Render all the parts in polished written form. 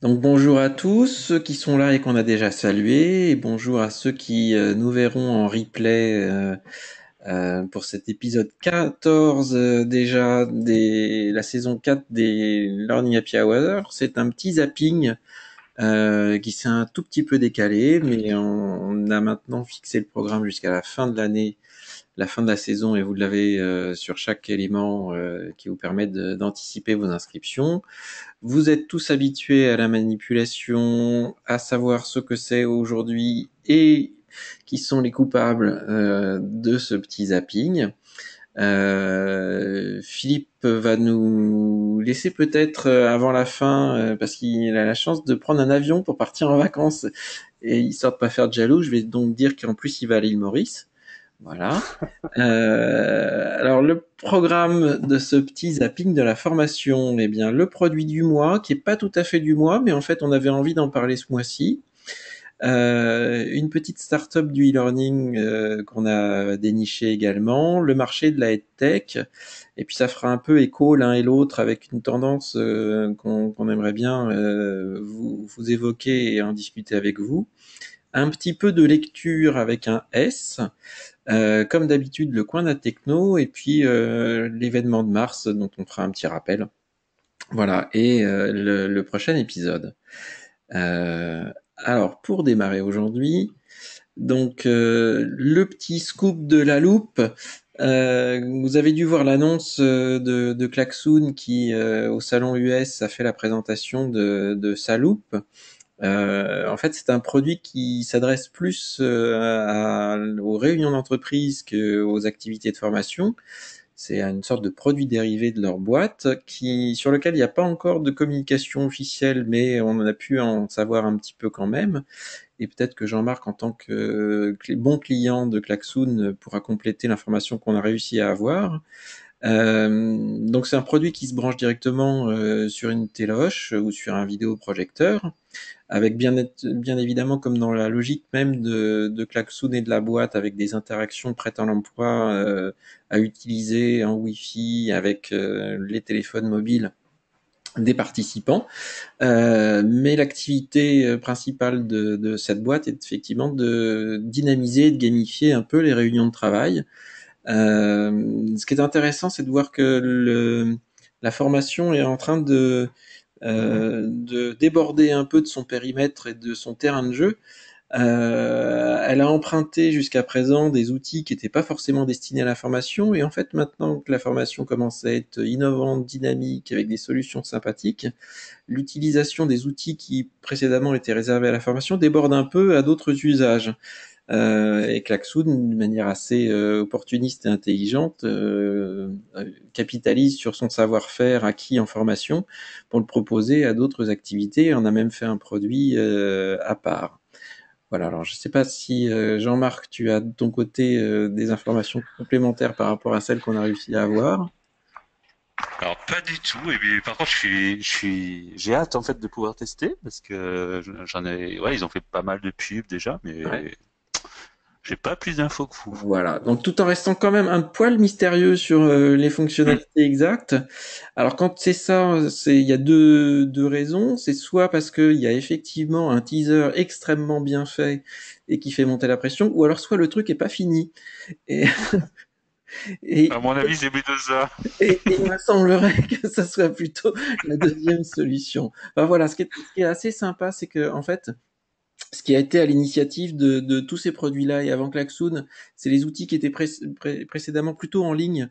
Donc bonjour à tous, ceux qui sont là et qu'on a déjà salué, et bonjour à ceux qui nous verront en replay pour cet épisode 14 déjà la saison 4 des Learning Happy Hour. C'est un petit zapping qui s'est un tout petit peu décalé, mais on a maintenant fixé le programme jusqu'à la fin de l'année, la fin de la saison, et vous l'avez sur chaque élément qui vous permet d'anticiper vos inscriptions. Vous êtes tous habitués à la manipulation, à savoir ce que c'est aujourd'hui et qui sont les coupables de ce petit zapping. Philippe va nous laisser peut-être avant la fin, parce qu'il a la chance de prendre un avion pour partir en vacances, et histoire de pas faire de jaloux, je vais donc dire qu'en plus il va à l'île Maurice. Voilà. Alors le programme de ce petit zapping de la formation, eh bien le produit du mois, qui est pas tout à fait du mois, mais en fait on avait envie d'en parler ce mois-ci. Une petite start-up du e-learning qu'on a déniché également, le marché de la EdTech, et puis ça fera un peu écho l'un et l'autre avec une tendance qu'on aimerait bien vous évoquer et en discuter avec vous. Un petit peu de lecture avec un S, comme d'habitude, le coin de la techno, et puis l'événement de mars dont on fera un petit rappel. Voilà, et le prochain épisode. Alors, pour démarrer aujourd'hui, donc le petit scoop de la loupe. Vous avez dû voir l'annonce de Klaxoon qui, au salon US, a fait la présentation de sa loupe. En fait, c'est un produit qui s'adresse plus aux réunions d'entreprise qu'aux activités de formation. C'est une sorte de produit dérivé de leur boîte sur lequel il n'y a pas encore de communication officielle, mais on en a pu en savoir un petit peu quand même. Et peut-être que Jean-Marc, en tant que bon client de Klaxoon, pourra compléter l'information qu'on a réussi à avoir. Donc c'est un produit qui se branche directement sur une téloche ou sur un vidéoprojecteur, avec bien évidemment, comme dans la logique même de Klaxoon et de la boîte, avec des interactions prêtes à l'emploi à utiliser en Wi-Fi avec les téléphones mobiles des participants. Mais l'activité principale de cette boîte est effectivement de dynamiser et de gamifier un peu les réunions de travail. Ce qui est intéressant, c'est de voir que la formation est en train de déborder un peu de son périmètre et de son terrain de jeu. Elle a emprunté jusqu'à présent des outils qui n'étaient pas forcément destinés à la formation, et en fait maintenant que la formation commence à être innovante, dynamique, avec des solutions sympathiques, l'utilisation des outils qui précédemment étaient réservés à la formation déborde un peu à d'autres usages. Et Klaxoon, d'une manière assez opportuniste et intelligente, capitalise sur son savoir-faire acquis en formation pour le proposer à d'autres activités. On a même fait un produit à part. Voilà, alors je ne sais pas si Jean-Marc, tu as de ton côté des informations complémentaires par rapport à celles qu'on a réussi à avoir. Alors pas du tout. Et puis, par contre, j'ai hâte en fait de pouvoir tester parce que j'en ai, ouais, ils ont fait pas mal de pubs déjà, Ouais. mais j'ai pas plus d'infos que vous. Voilà, donc tout en restant quand même un poil mystérieux sur les Hmm. fonctionnalités exactes. Alors quand c'est ça, il y a deux raisons. C'est soit parce qu'il y a effectivement un teaser extrêmement bien fait et qui fait monter la pression, ou alors soit le truc est pas fini. Et, À et, mon avis, c'est plutôt ça. et il me semblerait que ça soit plutôt la deuxième solution. Enfin voilà, ce qui est assez sympa, c'est que en fait, ce qui a été à l'initiative de tous ces produits-là et avant Klaxoon, c'est les outils qui étaient précédemment plutôt en ligne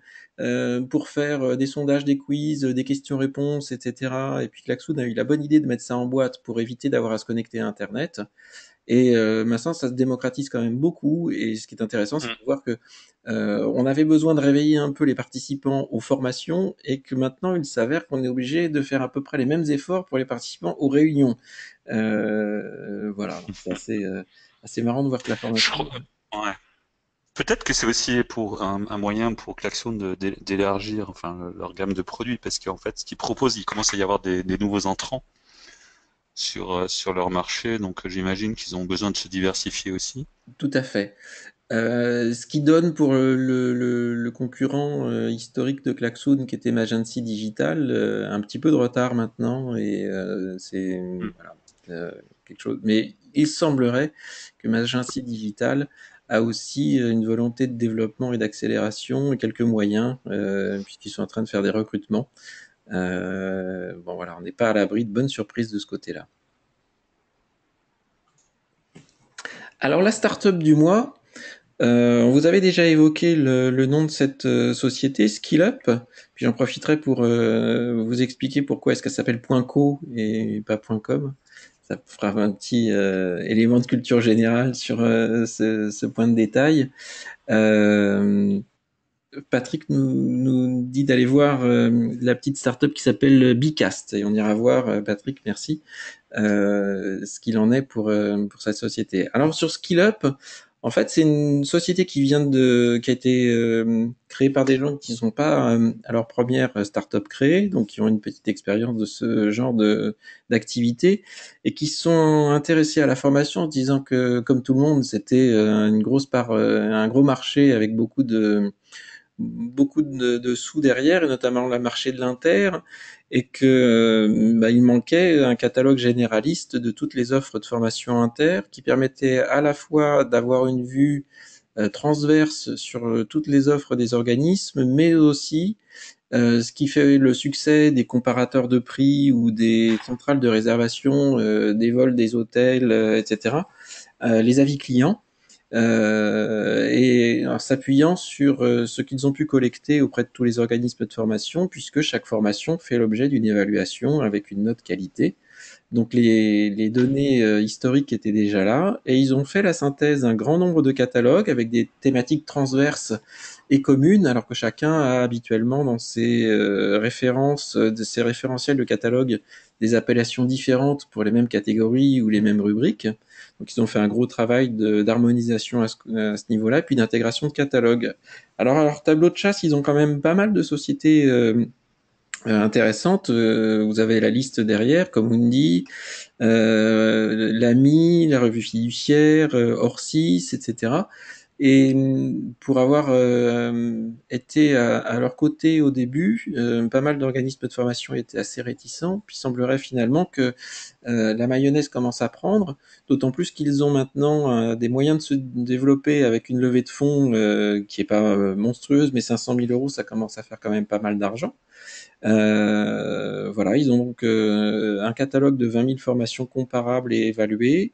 pour faire des sondages, des quiz, des questions-réponses, etc. Et puis Klaxoon a eu la bonne idée de mettre ça en boîte pour éviter d'avoir à se connecter à Internet. Et maintenant, ça se démocratise quand même beaucoup. Et ce qui est intéressant, c'est Hmm. de voir que on avait besoin de réveiller un peu les participants aux formations, et que maintenant, il s'avère qu'on est obligé de faire à peu près les mêmes efforts pour les participants aux réunions. Voilà, donc c'est assez marrant de voir que la Je formation. crois- ouais. Peut-être que c'est aussi pour un moyen pour Klaxon d'élargir enfin leur gamme de produits parce qu'en fait, ce qu'ils proposent, il commence à y avoir des nouveaux entrants sur leur marché, donc j'imagine qu'ils ont besoin de se diversifier aussi. Tout à fait. Ce qui donne pour le concurrent historique de Klaxoon, qui était Magency Digital, un petit peu de retard maintenant, et c'est Mm. voilà, quelque chose. Mais il semblerait que Magency Digital a aussi une volonté de développement et d'accélération et quelques moyens, puisqu'ils sont en train de faire des recrutements. Bon voilà, on n'est pas à l'abri de bonnes surprises de ce côté-là. Alors la start-up du mois, on vous avait déjà évoqué le nom de cette société, SkillUp. Puis j'en profiterai pour vous expliquer pourquoi est-ce qu'elle s'appelle .co et pas .com. Ça fera un petit élément de culture générale sur ce point de détail. Euh, Patrick nous dit d'aller voir la petite startup qui s'appelle Bicast. Et on ira voir, Patrick, merci, ce qu'il en est pour sa société. Alors sur SkillUp, en fait, c'est une société qui a été créée par des gens qui ne sont pas à leur première startup créée, donc qui ont une petite expérience de ce genre d'activité et qui sont intéressés à la formation en se disant que, comme tout le monde, c'était une grosse part, un gros marché avec beaucoup de sous derrière, et notamment le marché de l'inter, et que il manquait un catalogue généraliste de toutes les offres de formation inter qui permettait à la fois d'avoir une vue transverse sur toutes les offres des organismes, mais aussi ce qui fait le succès des comparateurs de prix ou des centrales de réservation des vols, des hôtels, etc. Les avis clients et en s'appuyant sur ce qu'ils ont pu collecter auprès de tous les organismes de formation, puisque chaque formation fait l'objet d'une évaluation avec une note qualité. Donc les données historiques étaient déjà là, et ils ont fait la synthèse d'un grand nombre de catalogues avec des thématiques transverses et communes, alors que chacun a habituellement dans ses références, de ses référentiels de catalogue, des appellations différentes pour les mêmes catégories ou les mêmes rubriques. Donc ils ont fait un gros travail d'harmonisation à ce niveau-là, puis d'intégration de catalogues. Alors à leur tableau de chasse, ils ont quand même pas mal de sociétés intéressantes. Vous avez la liste derrière, comme Mundi, l'AMI, la revue fiduciaire, Orsis, etc. Et pour avoir été à leur côté au début, pas mal d'organismes de formation étaient assez réticents, puis il semblerait finalement que la mayonnaise commence à prendre, d'autant plus qu'ils ont maintenant des moyens de se développer avec une levée de fonds qui est pas monstrueuse, mais 500 000 euros, ça commence à faire quand même pas mal d'argent. Voilà, ils ont donc un catalogue de 20 000 formations comparables et évaluées.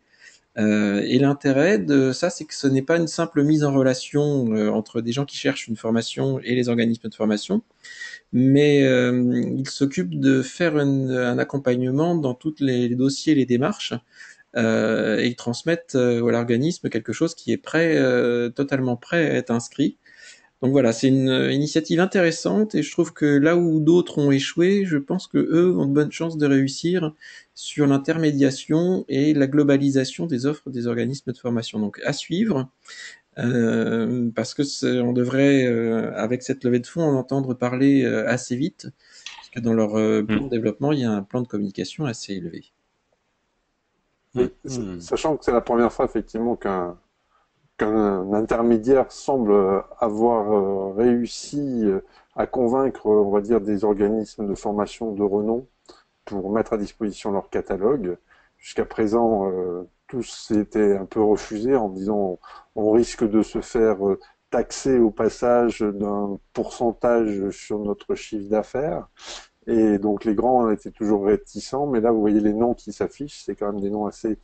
Et l'intérêt de ça, c'est que ce n'est pas une simple mise en relation entre des gens qui cherchent une formation et les organismes de formation, mais ils s'occupent de faire un accompagnement dans tous les dossiers et les démarches, et ils transmettent à l'organisme quelque chose qui est prêt, totalement prêt à être inscrit. Donc voilà, c'est une initiative intéressante, et je trouve que là où d'autres ont échoué, je pense que eux ont de bonnes chances de réussir sur l'intermédiation et la globalisation des offres des organismes de formation. Donc à suivre, parce que on devrait, avec cette levée de fonds, en entendre parler assez vite, puisque dans leur plan de Mm. développement, il y a un plan de communication assez élevé. Oui, Mm. sachant que c'est la première fois effectivement qu'un intermédiaire semble avoir réussi à convaincre, on va dire, des organismes de formation de renom pour mettre à disposition leur catalogue. Jusqu'à présent, tous étaient un peu refusés en disant on risque de se faire taxer au passage d'un pourcentage sur notre chiffre d'affaires. Et donc les grands étaient toujours réticents, mais là vous voyez les noms qui s'affichent, c'est quand même des noms assez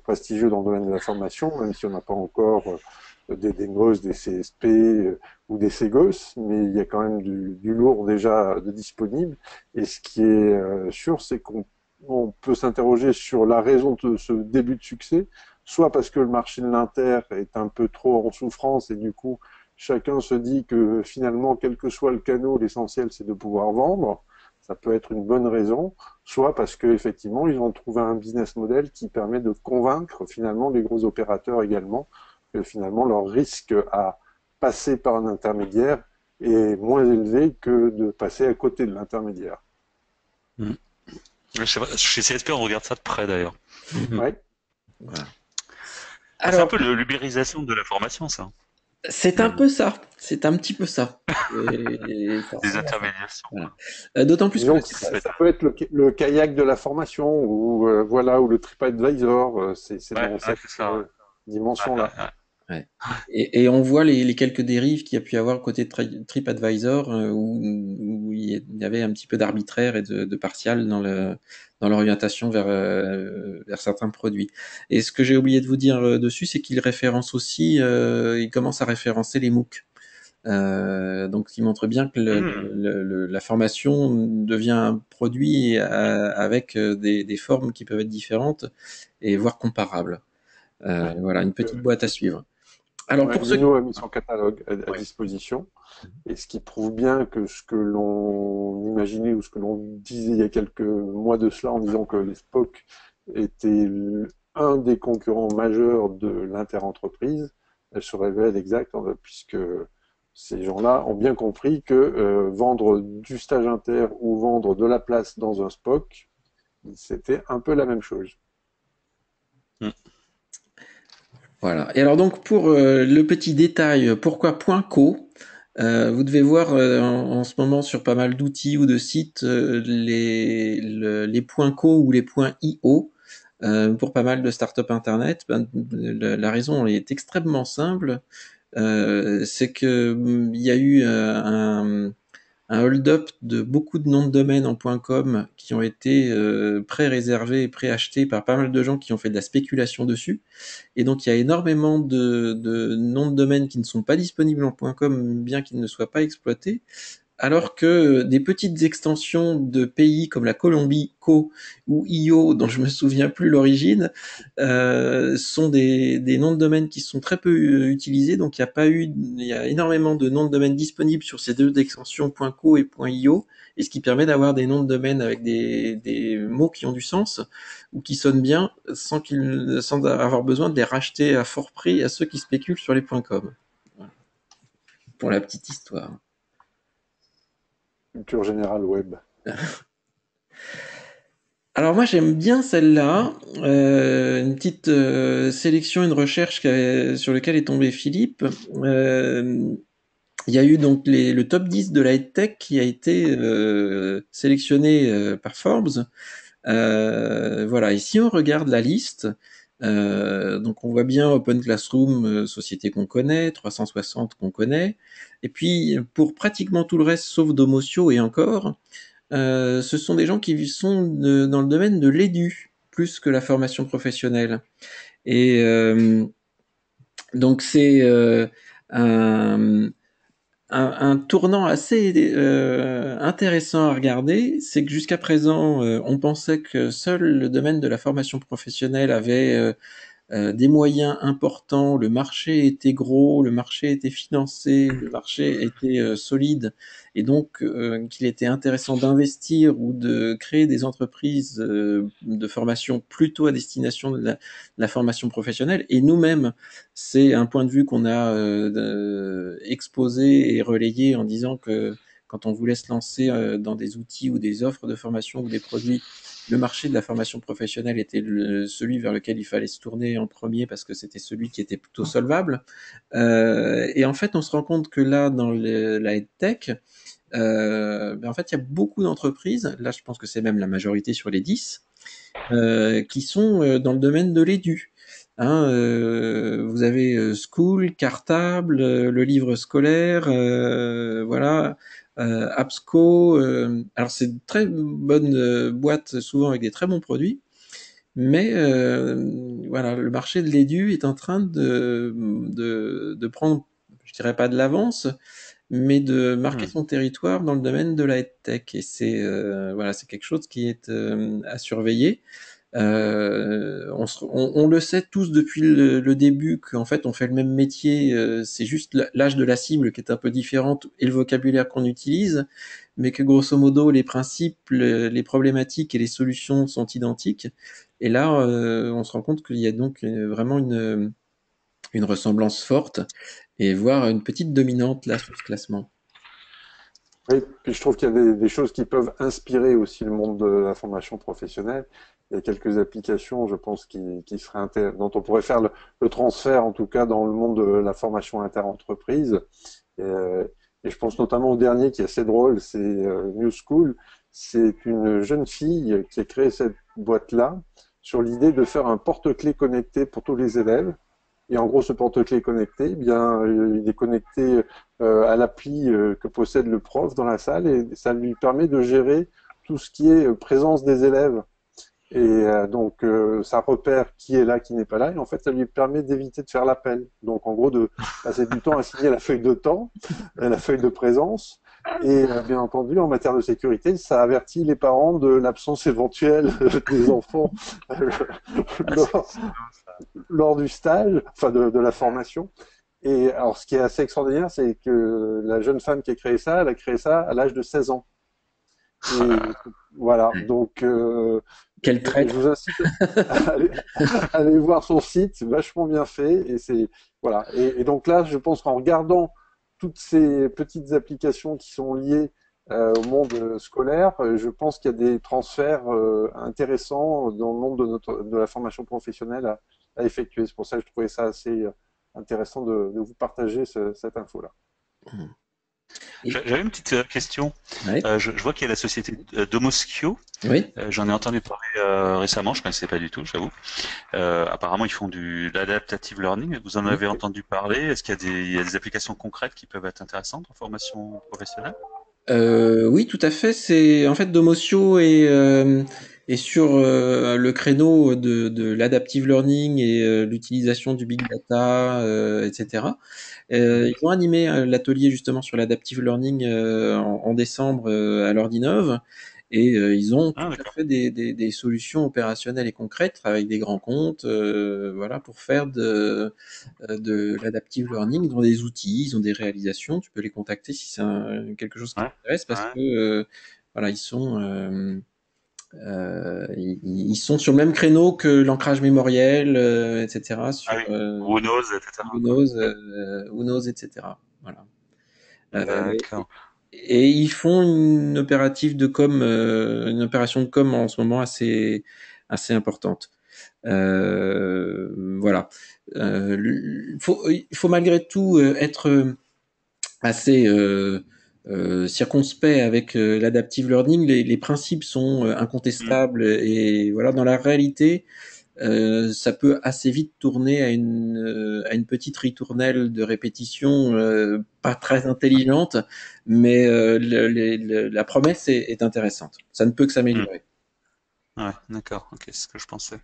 prestigieux dans le domaine de la formation, même si on n'a pas encore des Demos, des CSP ou des Ségos, mais il y a quand même du lourd déjà de disponible. Et ce qui est sûr, c'est qu'on peut s'interroger sur la raison de ce début de succès, soit parce que le marché de l'inter est un peu trop en souffrance et du coup chacun se dit que finalement, quel que soit le canal, l'essentiel c'est de pouvoir vendre. Ça peut être une bonne raison, soit parce qu'effectivement, ils ont trouvé un business model qui permet de convaincre finalement les gros opérateurs également que finalement leur risque à passer par un intermédiaire est moins élevé que de passer à côté de l'intermédiaire. Mm. Chez CSP, on regarde ça de près d'ailleurs. Mhm. Ouais. Voilà. Ah, c'est un Alors, peu l'ubérisation de la formation, ça, c'est un finalement. peu ça. C'est un petit peu ça. Et ça Des ressemble à ça. intermédiations, Voilà. quoi. D'autant plus que Disons le que site. ça peut être le kayak de la formation ou voilà ou le TripAdvisor, c'est Ouais, dans ouais, cette c'est ça. Ouais, ouais, dimension-là. ouais. Ouais. Et on voit les quelques dérives qu'il y a pu avoir côté TripAdvisor, où il y avait un petit peu d'arbitraire et de partial dans l'orientation vers certains produits. Et ce que j'ai oublié de vous dire dessus, c'est qu'il référence aussi, il commence à référencer les MOOC. Donc, ce qui montre bien que Hmm. la formation devient un produit avec des formes qui peuvent être différentes et voire comparables. Ouais. Voilà, une petite boîte à suivre. Alors Ouais, pour ceux Lino a mis son catalogue à Ouais. disposition, et ce qui prouve bien que ce que l'on imaginait ou ce que l'on disait il y a quelques mois de cela en disant que les Spock étaient un des concurrents majeurs de l'interentreprise, elle se révèle exacte puisque ces gens-là ont bien compris que vendre du stage inter ou vendre de la place dans un Spock, c'était un peu la même chose. Hmm. Voilà. Et alors donc pour le petit détail, pourquoi .co, vous devez voir en ce moment sur pas mal d'outils ou de sites les .co ou les .io pour pas mal de startups internet. Ben, la raison est extrêmement simple. C'est que il y a eu un hold-up de beaucoup de noms de domaine en .com qui ont été pré-réservés et pré-achetés par pas mal de gens qui ont fait de la spéculation dessus. Et donc, il y a énormément de noms de domaine qui ne sont pas disponibles en .com, bien qu'ils ne soient pas exploités, alors que des petites extensions de pays comme la Colombie, Co ou IO, dont je me souviens plus l'origine, sont des noms de domaine qui sont très peu utilisés. Donc, il y a énormément de noms de domaine disponibles sur ces deux extensions .co et .io, et ce qui permet d'avoir des noms de domaine avec des mots qui ont du sens ou qui sonnent bien sans avoir besoin de les racheter à fort prix à ceux qui spéculent sur les .com. Voilà. Pour la petite histoire. Culture générale web. Alors moi j'aime bien celle-là, une petite sélection, une recherche sur lequel est tombé Philippe. Il y a eu donc le top 10 de la tech qui a été sélectionné par Forbes. Voilà, et si on regarde la liste, donc on voit bien Open Classroom, société qu'on connaît, 360 qu'on connaît, et puis pour pratiquement tout le reste sauf Domotio et encore, ce sont des gens qui sont dans le domaine de l'édu, plus que la formation professionnelle. Et donc c'est un, un tournant assez intéressant à regarder, c'est que jusqu'à présent, on pensait que seul le domaine de la formation professionnelle avait des moyens importants, le marché était gros, le marché était financé, le marché était solide, et donc qu'il était intéressant d'investir ou de créer des entreprises de formation plutôt à destination de la formation professionnelle. Et nous-mêmes, c'est un point de vue qu'on a exposé et relayé en disant que quand on voulait se lancer dans des outils ou des offres de formation ou des produits, le marché de la formation professionnelle était celui vers lequel il fallait se tourner en premier parce que c'était celui qui était plutôt solvable. Et en fait, on se rend compte que là, dans la tech, en fait, il y a beaucoup d'entreprises, là je pense que c'est même la majorité sur les 10, qui sont dans le domaine de l'édu. Hein, vous avez School, Cartable, le livre scolaire, voilà, Absco. Alors c'est de très bonnes boîtes, souvent avec des très bons produits, mais voilà, le marché de l'édu est en train de prendre, je dirais pas de l'avance, mais de marquer Hmm. son territoire dans le domaine de la tech. Et c'est voilà, c'est quelque chose qui est à surveiller. On le sait tous depuis le début qu'en fait on fait le même métier, c'est juste l'âge de la cible qui est un peu différente et le vocabulaire qu'on utilise, mais que grosso modo les principes, les problématiques et les solutions sont identiques. Et là, on se rend compte qu'il y a donc vraiment une ressemblance forte et voire une petite dominante là sur ce classement. Oui, puis je trouve qu'il y a des choses qui peuvent inspirer aussi le monde de la formation professionnelle. Il y a quelques applications, je pense, qui seraient dont on pourrait faire le transfert, en tout cas dans le monde de la formation inter-entreprise. Et, et je pense notamment au dernier qui est assez drôle, c'est New School. C'est une jeune fille qui a créé cette boîte-là sur l'idée de faire un porte-clés connecté pour tous les élèves. Et en gros, ce porte-clés connecté, eh bien, il est connecté à l'appli que possède le prof dans la salle et ça lui permet de gérer tout ce qui est présence des élèves. Et donc, ça repère qui est là, qui n'est pas là, et en fait, ça lui permet d'éviter de faire l'appel. Donc, en gros, de passer du temps à signer la feuille de temps, la feuille de présence. Et bien entendu, en matière de sécurité, ça avertit les parents de l'absence éventuelle des enfants Ah, lors, c'est bien ça. lors du stage, enfin de la formation. Et alors, ce qui est assez extraordinaire, c'est que la jeune femme qui a créé ça, elle a créé ça à l'âge de 16 ans. Oh là Et là. voilà, donc Quel je traître. vous incite à aller, à aller voir son site, c'est vachement bien fait. Et c'est voilà. Et donc là, je pense qu'en regardant toutes ces petites applications qui sont liées au monde scolaire, je pense qu'il y a des transferts intéressants dans le monde de la formation professionnelle à effectuer. C'est pour ça que je trouvais ça assez intéressant de vous partager cette info-là. Et- J'avais une petite question. ouais, Je vois qu'il y a la société Domoskio. oui. J'en ai entendu parler récemment, je ne connaissais pas du tout, j'avoue. Apparemment, ils font de l'adaptative learning. Vous en avez entendu parler? Est-ce qu'il y a il y a des applications concrètes qui peuvent être intéressantes en formation professionnelle? Oui, tout à fait. C'est en fait Domotio est sur le créneau de l'adaptive learning et l'utilisation du big data, etc. Mhm. Ils ont animé l'atelier justement sur l'adaptive learning en décembre à l'Ordinove et ils ont tout Ah, à d'accord. fait des solutions opérationnelles et concrètes avec des grands comptes, voilà, pour faire de l'adaptive learning. Ils ont des outils, ils ont des réalisations. Tu peux les contacter si c'est quelque chose qui Ouais. t'intéresse parce Ouais. que voilà, ils sont sur le même créneau que l'ancrage mémoriel, etc. Ah Sur oui. Who knows, etc. quoi. Who knows, etc. Voilà. Et, D'accord. et ils font une opération de com en ce moment assez importante. Voilà. Il faut malgré tout être assez circonspect avec l'adaptive learning. Les principes sont Mm. incontestables et voilà, dans la réalité, ça peut assez vite tourner à une petite ritournelle de répétition pas Ouais. très intelligente, mais la promesse est intéressante. Ça ne peut que Mm. s'améliorer. Ouais, d'accord. Ok, c'est ce que je pensais.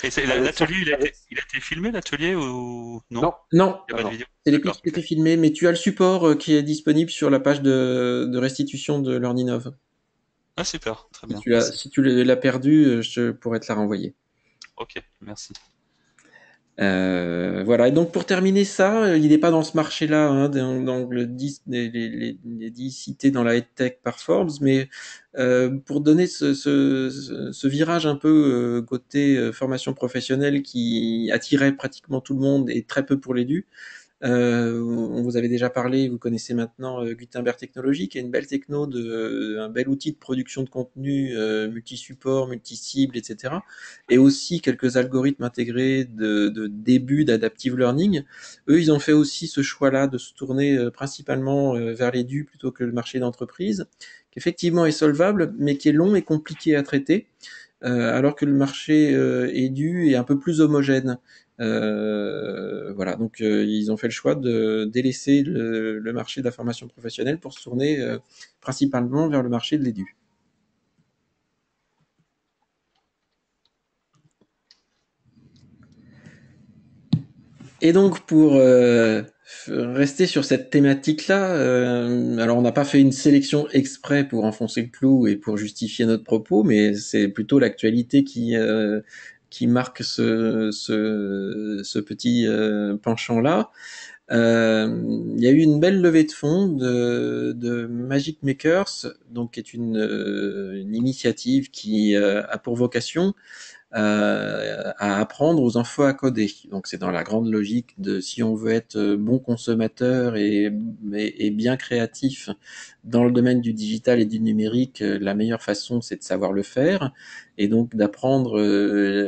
Et Avec ça, l'atelier, avec... il a été filmé, l'atelier, ou non? Non, Non, Il n'y a non, pas de non. vidéo? c'est les D'accord, pitchs qui ok. étaient filmés, mais tu as le support qui est disponible sur la page de restitution de Learninov. Ah, super, très Si bien, merci. si tu l'as perdu, je pourrais te la renvoyer. Ok, merci. Voilà. Et donc pour terminer ça, il n'est pas dans ce marché-là, hein, dans le 10, les 10 cités dans la EdTech par Forbes, mais pour donner ce virage un peu côté formation professionnelle qui attirait pratiquement tout le monde et très peu pour l'édu. On vous avait déjà parlé, vous connaissez maintenant Gutenberg Technologies, qui est une belle techno, un bel outil de production de contenu multi-support, multi-cible, etc. Et aussi quelques algorithmes intégrés de début d'adaptive learning. Eux, ils ont fait aussi ce choix-là de se tourner principalement vers l'édu plutôt que le marché d'entreprise, qui effectivement est solvable, mais qui est long et compliqué à traiter alors que le marché édu est un peu plus homogène. Voilà, donc ils ont fait le choix de délaisser le marché de la formation professionnelle pour se tourner principalement vers le marché de l'édu. Et donc pour rester sur cette thématique-là, alors on n'a pas fait une sélection exprès pour enfoncer le clou et pour justifier notre propos, mais c'est plutôt l'actualité qui marque ce petit penchant-là. Il y a eu une belle levée de fonds de Magic Makers, donc qui est une initiative qui a pour vocation à apprendre aux enfants à coder. Donc c'est dans la grande logique de si on veut être bon consommateur et bien créatif dans le domaine du digital et du numérique, la meilleure façon c'est de savoir le faire et donc d'apprendre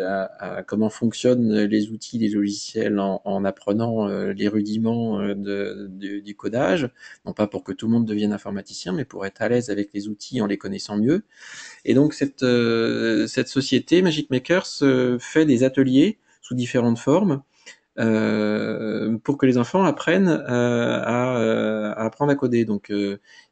à comment fonctionnent les outils, les logiciels en apprenant les rudiments du codage, non pas pour que tout le monde devienne informaticien, mais pour être à l'aise avec les outils en les connaissant mieux. Et donc cette société Magic Makers fait des ateliers sous différentes formes pour que les enfants apprennent à apprendre à coder. Donc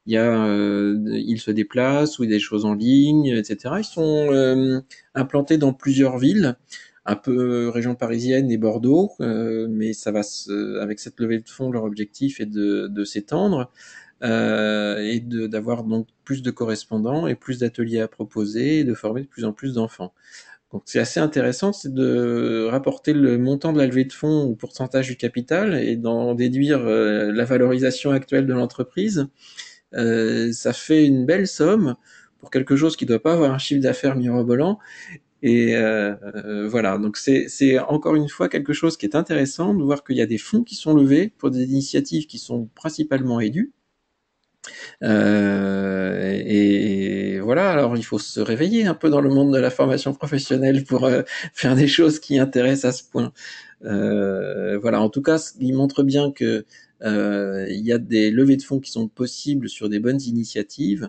ils se déplacent ou des choses en ligne, etc. Ils sont implantés dans plusieurs villes, un peu région parisienne et Bordeaux, mais ça va avec cette levée de fonds, leur objectif est de s'étendre et d'avoir donc plus de correspondants et plus d'ateliers à proposer et de former de plus en plus d'enfants. Donc c'est assez intéressant, c'est de rapporter le montant de la levée de fonds au pourcentage du capital et d'en déduire la valorisation actuelle de l'entreprise. Ça fait une belle somme pour quelque chose qui ne doit pas avoir un chiffre d'affaires mirobolant. Et voilà, donc c'est encore une fois quelque chose qui est intéressant de voir qu'il y a des fonds qui sont levés pour des initiatives qui sont principalement édues. Et voilà, alors il faut se réveiller un peu dans le monde de la formation professionnelle pour faire des choses qui intéressent à ce point. Voilà, en tout cas, il montre bien que il y a des levées de fonds qui sont possibles sur des bonnes initiatives.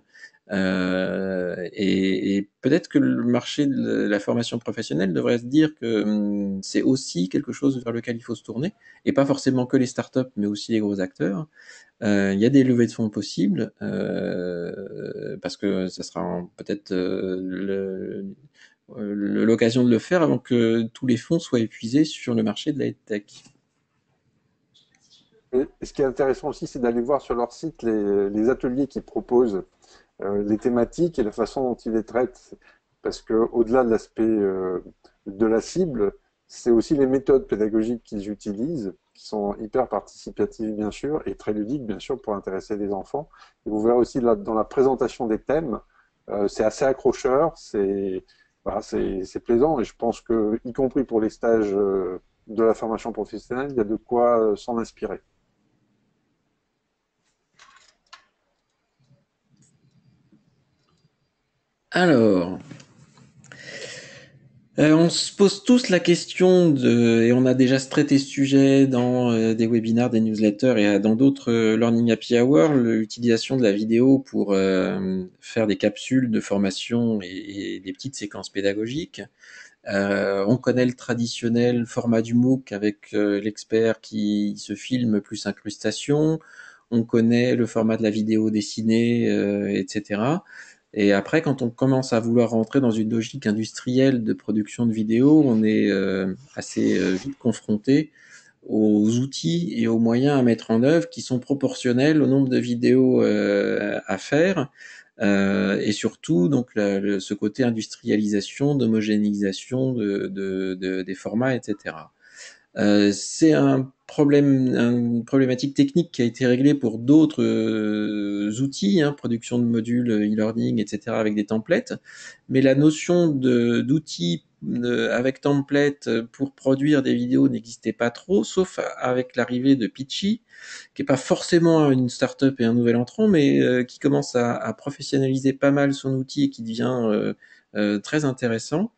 Et peut-être que le marché de la formation professionnelle devrait se dire que c'est aussi quelque chose vers lequel il faut se tourner, et pas forcément que les startups, mais aussi les gros acteurs. Il y a des levées de fonds possibles parce que ça sera peut-être l'occasion de le faire avant que tous les fonds soient épuisés sur le marché de la tech. Et ce qui est intéressant aussi, c'est d'aller voir sur leur site les ateliers qu'ils proposent, les thématiques et la façon dont ils les traitent. Parce que au-delà de l'aspect de la cible, c'est aussi les méthodes pédagogiques qu'ils utilisent, qui sont hyper participatives bien sûr, et très ludiques bien sûr pour intéresser les enfants. Et vous verrez aussi là, dans la présentation des thèmes, c'est assez accrocheur, voilà, c'est plaisant, et je pense que, y compris pour les stages de la formation professionnelle, il y a de quoi s'en inspirer. Alors, on se pose tous la question et on a déjà traité ce sujet dans des webinaires, des newsletters et dans d'autres Learning Happy Hour, l'utilisation de la vidéo pour faire des capsules de formation et des petites séquences pédagogiques. On connaît le traditionnel format du MOOC avec l'expert qui se filme plus incrustation. On connaît le format de la vidéo dessinée, etc. Et après, quand on commence à vouloir rentrer dans une logique industrielle de production de vidéos, on est assez vite confronté aux outils et aux moyens à mettre en œuvre qui sont proportionnels au nombre de vidéos à faire et surtout donc ce côté industrialisation, d'homogénéisation des formats, etc. C'est une problématique technique qui a été réglée pour d'autres outils, production de modules e-learning, etc., avec des templates. Mais la notion d'outils avec template pour produire des vidéos n'existait pas trop, sauf avec l'arrivée de Pitchy, qui est pas forcément une start-up et un nouvel entrant, mais qui commence à professionnaliser pas mal son outil et qui devient très intéressant.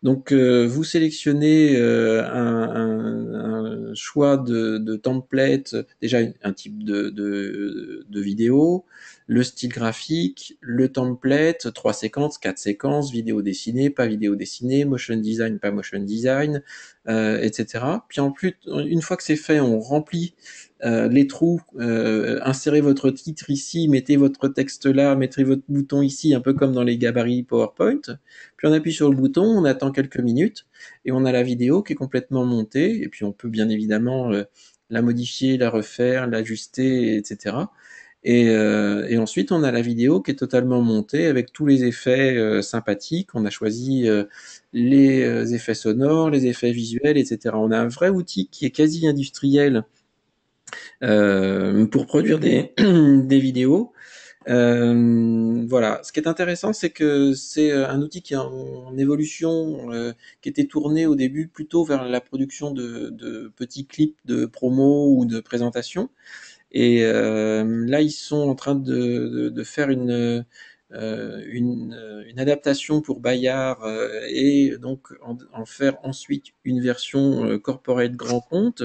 Donc, vous sélectionnez un choix de template, déjà un type de vidéo, le style graphique, le template, 3 séquences, 4 séquences, vidéo dessinée, pas vidéo dessinée, motion design, pas motion design, etc. Puis en plus, une fois que c'est fait, on remplit les trous, insérez votre titre ici, mettez votre texte là, mettez votre bouton ici, un peu comme dans les gabarits PowerPoint. Puis on appuie sur le bouton, on attend quelques minutes et on a la vidéo qui est complètement montée. Et puis on peut bien évidemment la modifier, la refaire, l'ajuster, etc. Et ensuite on a la vidéo qui est totalement montée avec tous les effets sympathiques. On a choisi les effets sonores, les effets visuels, etc. On a un vrai outil qui est quasi industriel pour produire des vidéos. Voilà. Ce qui est intéressant, c'est que c'est un outil qui est en évolution, qui était tourné au début plutôt vers la production de petits clips de promo ou de présentation. Et là, ils sont en train de faire une adaptation pour Bayard et donc en faire ensuite une version corporate grand compte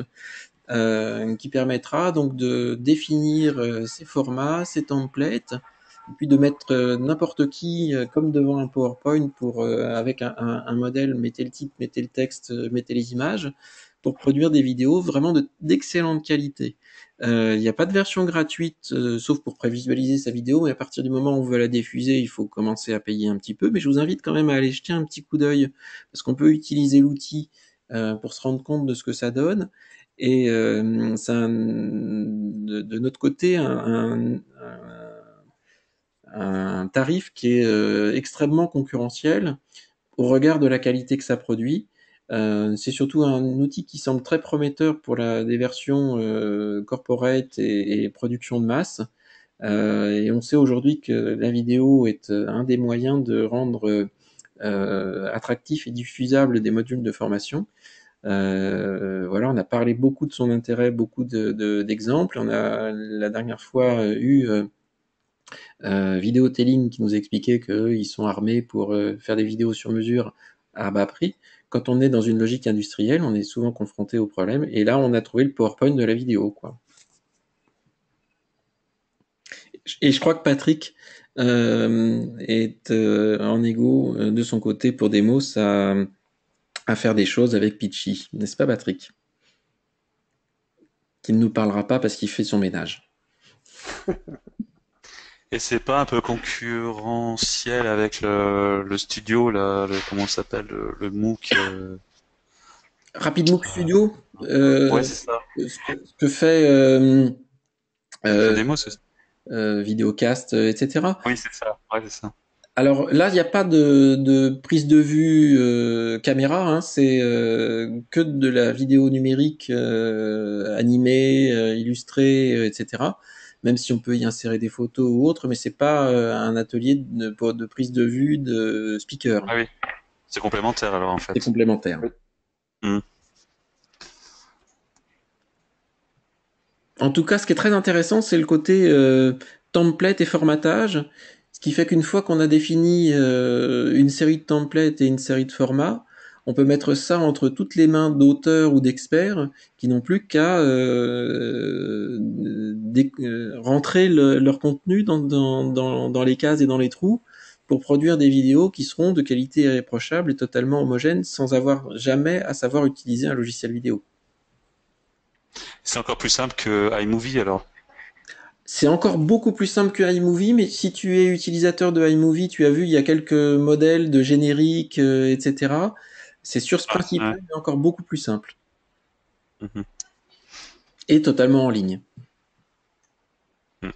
qui permettra donc de définir ces formats, ces templates, et puis de mettre n'importe qui comme devant un PowerPoint pour avec un modèle, mettez le titre, mettez le texte, mettez les images, pour produire des vidéos vraiment d'excellente qualité. Il n'y a pas de version gratuite, sauf pour prévisualiser sa vidéo, mais à partir du moment où on veut la diffuser, il faut commencer à payer un petit peu. Mais je vous invite quand même à aller jeter un petit coup d'œil, parce qu'on peut utiliser l'outil pour se rendre compte de ce que ça donne. Et c'est de notre côté un tarif qui est extrêmement concurrentiel au regard de la qualité que ça produit. C'est surtout un outil qui semble très prometteur pour des versions corporate et production de masse. Et on sait aujourd'hui que la vidéo est un des moyens de rendre attractif et diffusable des modules de formation. Voilà, on a parlé beaucoup de son intérêt, beaucoup d'exemples. On a la dernière fois eu Vidéotelling qui nous expliquait qu'ils sont armés pour faire des vidéos sur mesure à bas prix. Quand on est dans une logique industrielle, on est souvent confronté au problème. Et là, on a trouvé le PowerPoint de la vidéo, quoi. Et je crois que Patrick est en égo de son côté pour Demos à faire des choses avec Pitchy, n'est-ce pas, Patrick? Qui ne nous parlera pas parce qu'il fait son ménage. Et c'est pas un peu concurrentiel avec le studio, là, comment ça s'appelle, le MOOC RapidMook Studio, Ouais, c'est ça. ce que fait Fait euh, démo, c'est ça. Videocast, etc. Oui, c'est ça. Ouais, c'est ça. Alors là, il n'y a pas de prise de vue caméra, hein, c'est que de la vidéo numérique animée, illustrée, etc. Même si on peut y insérer des photos ou autre, mais c'est pas un atelier de prise de vue de speaker. Ah oui. C'est complémentaire alors en C'est fait. complémentaire. Oui. Hmm. En tout cas, ce qui est très intéressant, c'est le côté template et formatage. Ce qui fait qu'une fois qu'on a défini une série de templates et une série de formats, on peut mettre ça entre toutes les mains d'auteurs ou d'experts qui n'ont plus qu'à rentrer leur contenu dans les cases et dans les trous pour produire des vidéos qui seront de qualité irréprochable et totalement homogènes sans avoir jamais à savoir utiliser un logiciel vidéo. C'est encore plus simple que iMovie alors. C'est encore beaucoup plus simple que iMovie, mais si tu es utilisateur de iMovie, tu as vu, il y a quelques modèles de générique, etc. C'est sur ce Ouais. principe-là, mais encore beaucoup plus simple. Mhm. Et totalement en ligne. Hmm.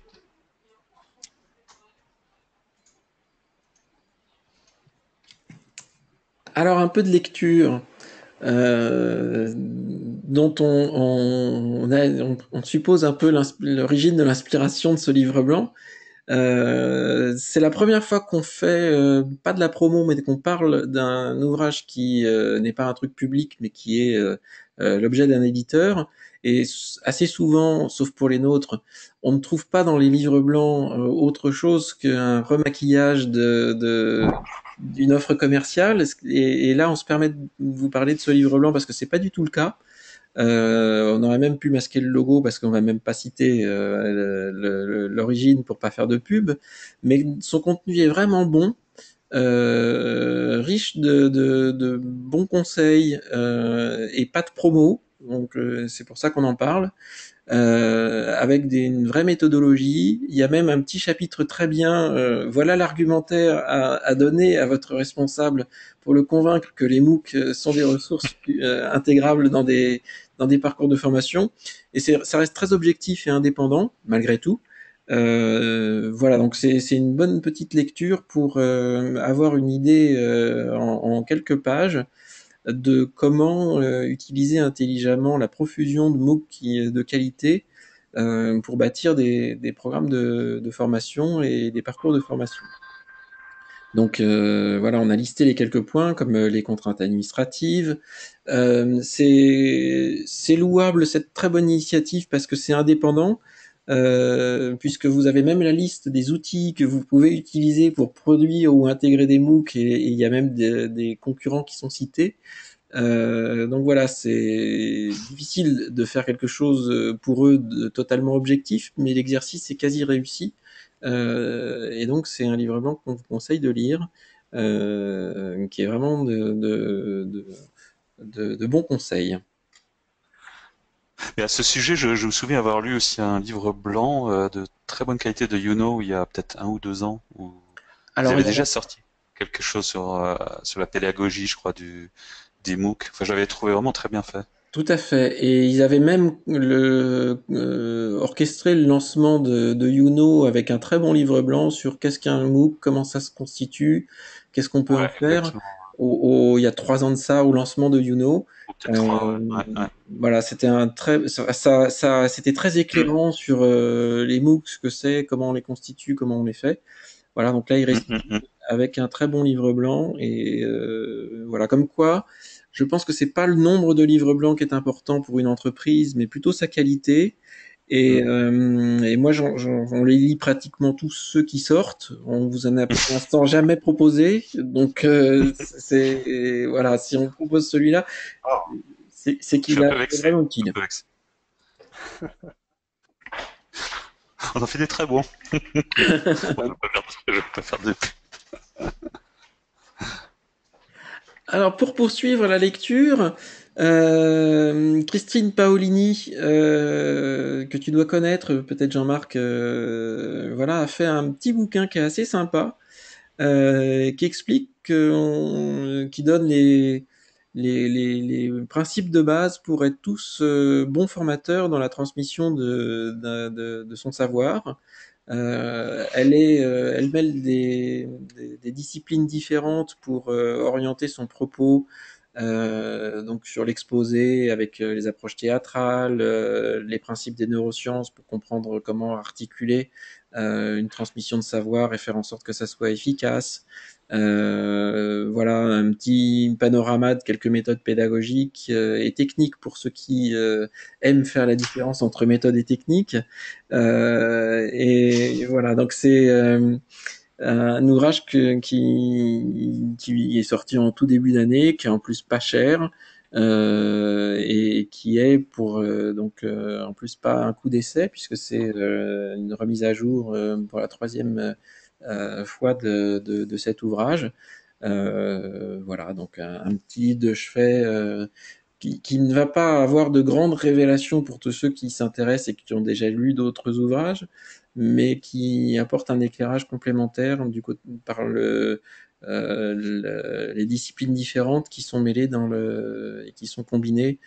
Alors, un peu de lecture, dont on suppose un peu l'origine de l'inspiration de ce livre blanc. C'est la première fois qu'on fait pas de la promo, mais qu'on parle d'un ouvrage qui n'est pas un truc public, mais qui est l'objet d'un éditeur. Et assez souvent, sauf pour les nôtres, on ne trouve pas dans les livres blancs autre chose qu'un remaquillage d'une offre commerciale. Et là, on se permet de vous parler de ce livre blanc parce que c'est pas du tout le cas. On aurait même pu masquer le logo parce qu'on va même pas citer l'origine pour pas faire de pub, mais son contenu est vraiment bon, riche de bons conseils et pas de promo, donc c'est pour ça qu'on en parle. Avec une vraie méthodologie. Il y a même un petit chapitre très bien. Voilà l'argumentaire à donner à votre responsable pour le convaincre que les MOOC sont des ressources intégrables dans des parcours de formation. Et ça reste très objectif et indépendant, malgré tout. Voilà, donc c'est une bonne petite lecture pour avoir une idée en quelques pages de comment utiliser intelligemment la profusion de MOOC de qualité pour bâtir des programmes de formation et des parcours de formation. Donc voilà, on a listé les quelques points comme les contraintes administratives. C'est louable cette très bonne initiative parce que c'est indépendant, puisque vous avez même la liste des outils que vous pouvez utiliser pour produire ou intégrer des MOOC et il y a même des concurrents qui sont cités. Donc voilà, c'est difficile de faire quelque chose pour eux de totalement objectif, mais l'exercice est quasi réussi. Et donc c'est un livre blanc qu'on vous conseille de lire, qui est vraiment de bons conseils. Et à ce sujet, je me souviens avoir lu aussi un livre blanc de très bonne qualité de Youno il y a peut-être 1 ou 2 ans, où ils Alors avaient il y déjà a sorti quelque chose sur la pédagogie, je crois, des MOOC. Enfin, j'avais trouvé vraiment très bien fait. tout à fait. Et ils avaient même orchestré le lancement de Youno avec un très bon livre blanc sur qu'est-ce qu'un MOOC, comment ça se constitue, qu'est-ce qu'on peut en Ouais, faire. exactement. Il y a 3 ans de ça, au lancement de Youno. Ou peut-être 3, Euh, ouais. Ouais, ouais. voilà, c'était c'était très éclairant sur les MOOC, ce que c'est, comment on les constitue, comment on les fait. Voilà, donc là, il reste avec un très bon livre blanc et voilà, comme quoi, je pense que c'est pas le nombre de livres blancs qui est important pour une entreprise, mais plutôt sa qualité. Et moi, on les lit pratiquement tous ceux qui sortent. On vous en a pour l'instant jamais proposé, donc voilà, si on propose celui-là, Ah, c'est Je suis qu'il un peu est vexé. vraiment Un utile. peu vexé. On en fait des très bons. Bon, je vais pas faire de Alors, pour poursuivre la lecture, Christine Paolini, que tu dois connaître, peut-être Jean-Marc, voilà, a fait un petit bouquin qui est assez sympa, qui explique, qui donne les principes de base pour être tous bons formateurs dans la transmission de son savoir. Elle mêle des disciplines différentes pour orienter son propos, donc sur l'exposé avec les approches théâtrales, les principes des neurosciences pour comprendre comment articuler une transmission de savoir et faire en sorte que ça soit efficace. Voilà un petit panorama de quelques méthodes pédagogiques et techniques pour ceux qui aiment faire la différence entre méthode et technique. Et voilà, donc c'est un ouvrage qui est sorti en tout début d'année, qui est en plus pas cher, et qui est pour en plus pas un coup d'essai puisque c'est une remise à jour pour la troisième fois de cet ouvrage. Voilà, donc un petit de chevet qui ne va pas avoir de grandes révélations pour tous ceux qui s'intéressent et qui ont déjà lu d'autres ouvrages, mais qui apporte un éclairage complémentaire par les disciplines différentes qui sont mêlées et qui sont combinées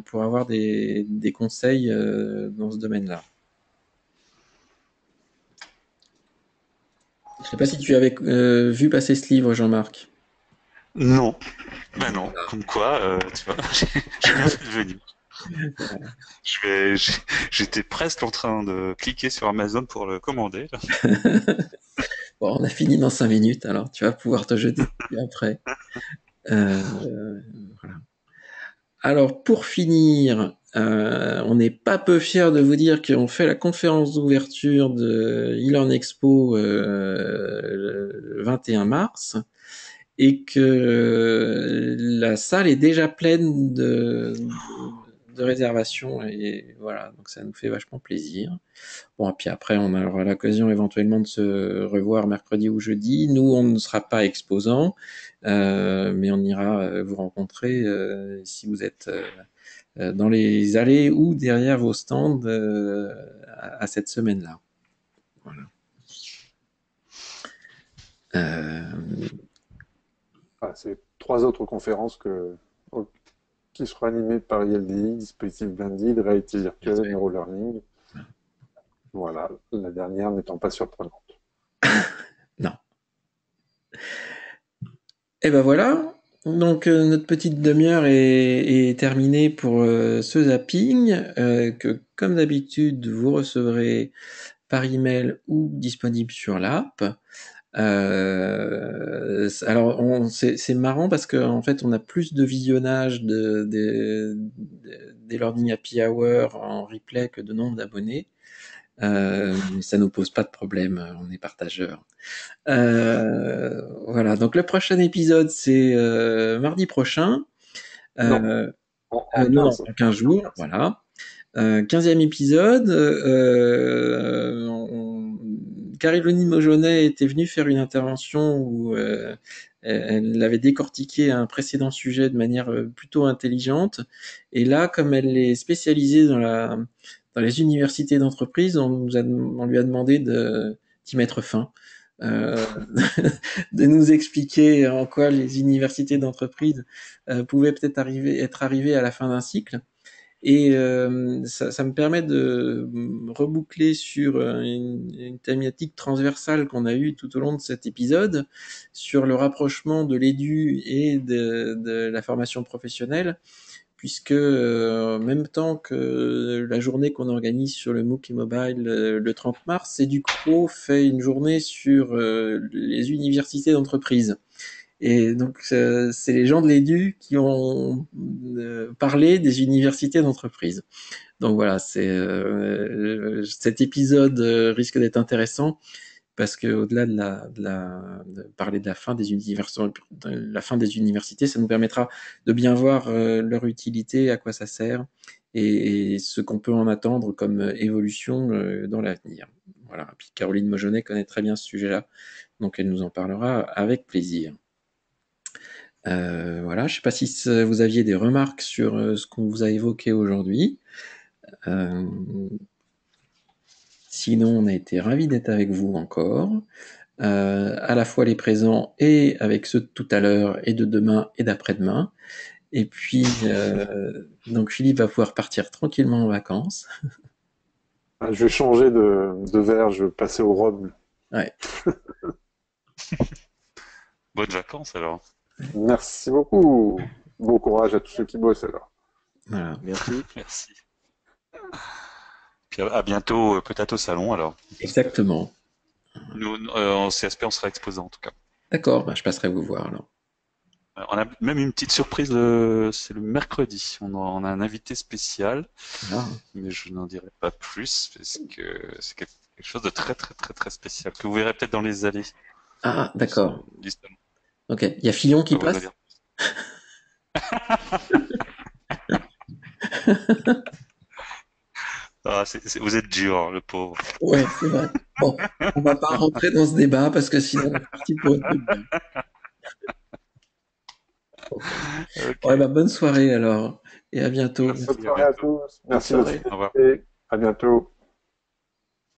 pour avoir des conseils dans ce domaine-là. Je ne sais pas si tu avais vu passer ce livre, Jean-Marc. Non. Bah non. Comme quoi, tu vois, j'ai bien fait de venir. J'étais presque en train de cliquer sur Amazon pour le commander, là. Bon, on a fini dans 5 minutes, alors tu vas pouvoir te jeter dessus après. Voilà. Alors, pour finir, on n'est pas peu fiers de vous dire qu'on fait la conférence d'ouverture de e-Learn Expo le 21 mars et que la salle est déjà pleine de réservations et voilà, donc ça nous fait vachement plaisir. Bon, et puis après, on aura l'occasion éventuellement de se revoir mercredi ou jeudi. Nous, on ne sera pas exposants, mais on ira vous rencontrer si vous êtes dans les allées ou derrière vos stands à cette semaine-là. Voilà. ah, c'est 3 autres conférences qui seront animées par ILDI, dispositif blended, réalité virtuelle, neurolearning. Voilà, la dernière n'étant pas surprenante. Non. Et ben voilà, Donc notre petite demi-heure est terminée pour ce zapping que comme d'habitude vous recevrez par email ou disponible sur l'app. Alors c'est marrant parce qu'en fait on a plus de visionnage des Learning Happy Hour en replay que de nombre d'abonnés. Mais ça nous pose pas de problème, on est partageurs. Voilà, donc le prochain épisode c'est mardi prochain. Non, en Non, 15. en 15 jours, voilà. 15e épisode. Caroline Mojonet était venue faire une intervention où elle avait décortiqué un précédent sujet de manière plutôt intelligente. Et là, comme elle est spécialisée dans les universités d'entreprise, on lui a demandé d'y mettre fin. Euh, de nous expliquer en quoi les universités d'entreprise pouvaient peut-être être arrivées à la fin d'un cycle. Et ça me permet de reboucler sur une thématique transversale qu'on a eue tout au long de cet épisode, sur le rapprochement de l'édu et de la formation professionnelle, puisque en même temps que la journée qu'on organise sur le MOOC et Mobile le 30 mars, EduCro fait une journée sur les universités d'entreprise. Et donc, c'est les gens de l'Édu qui ont parlé des universités d'entreprise. Donc voilà, cet épisode risque d'être intéressant parce que au-delà de parler de la fin des universités, ça nous permettra de bien voir leur utilité, à quoi ça sert et ce qu'on peut en attendre comme évolution dans l'avenir. Voilà. Puis Caroline Mojonet connaît très bien ce sujet-là, donc elle nous en parlera avec plaisir. Voilà, je ne sais pas si vous aviez des remarques sur ce qu'on vous a évoqué aujourd'hui. Sinon, on a été ravis d'être avec vous encore, à la fois les présents et avec ceux de tout à l'heure et de demain et d'après-demain. Et puis, donc Philippe va pouvoir partir tranquillement en vacances. Je vais changer de verre, je vais passer au rhum. Ouais. Bonnes vacances alors. Merci beaucoup. Bon courage à tous ceux qui bossent alors. Voilà, merci. Merci. Puis à bientôt, peut-être au salon alors. Exactement. Nous, en CSP, on sera exposés en tout cas. D'accord, ben, je passerai vous voir alors. On a même une petite surprise, c'est le mercredi. On a un invité spécial, Ah, mais je n'en dirai pas plus parce que c'est quelque chose de très très très très spécial que vous verrez peut-être dans les allées. ah d'accord. Justement. Ok, il y a Fillon Je qui peux vous en passe. dire. Ah, vous êtes dur, hein, le pauvre. Ouais, c'est vrai. Bon, on va pas rentrer dans ce débat parce que sinon on est parti pour une demi-heure. Ok. Ouais, bah, bonne soirée alors et à bintôt. Merci, Bonne à soirée à bientôt. tous. Bonne Merci de votre soirée. Au revoir. fidélité. À bientôt.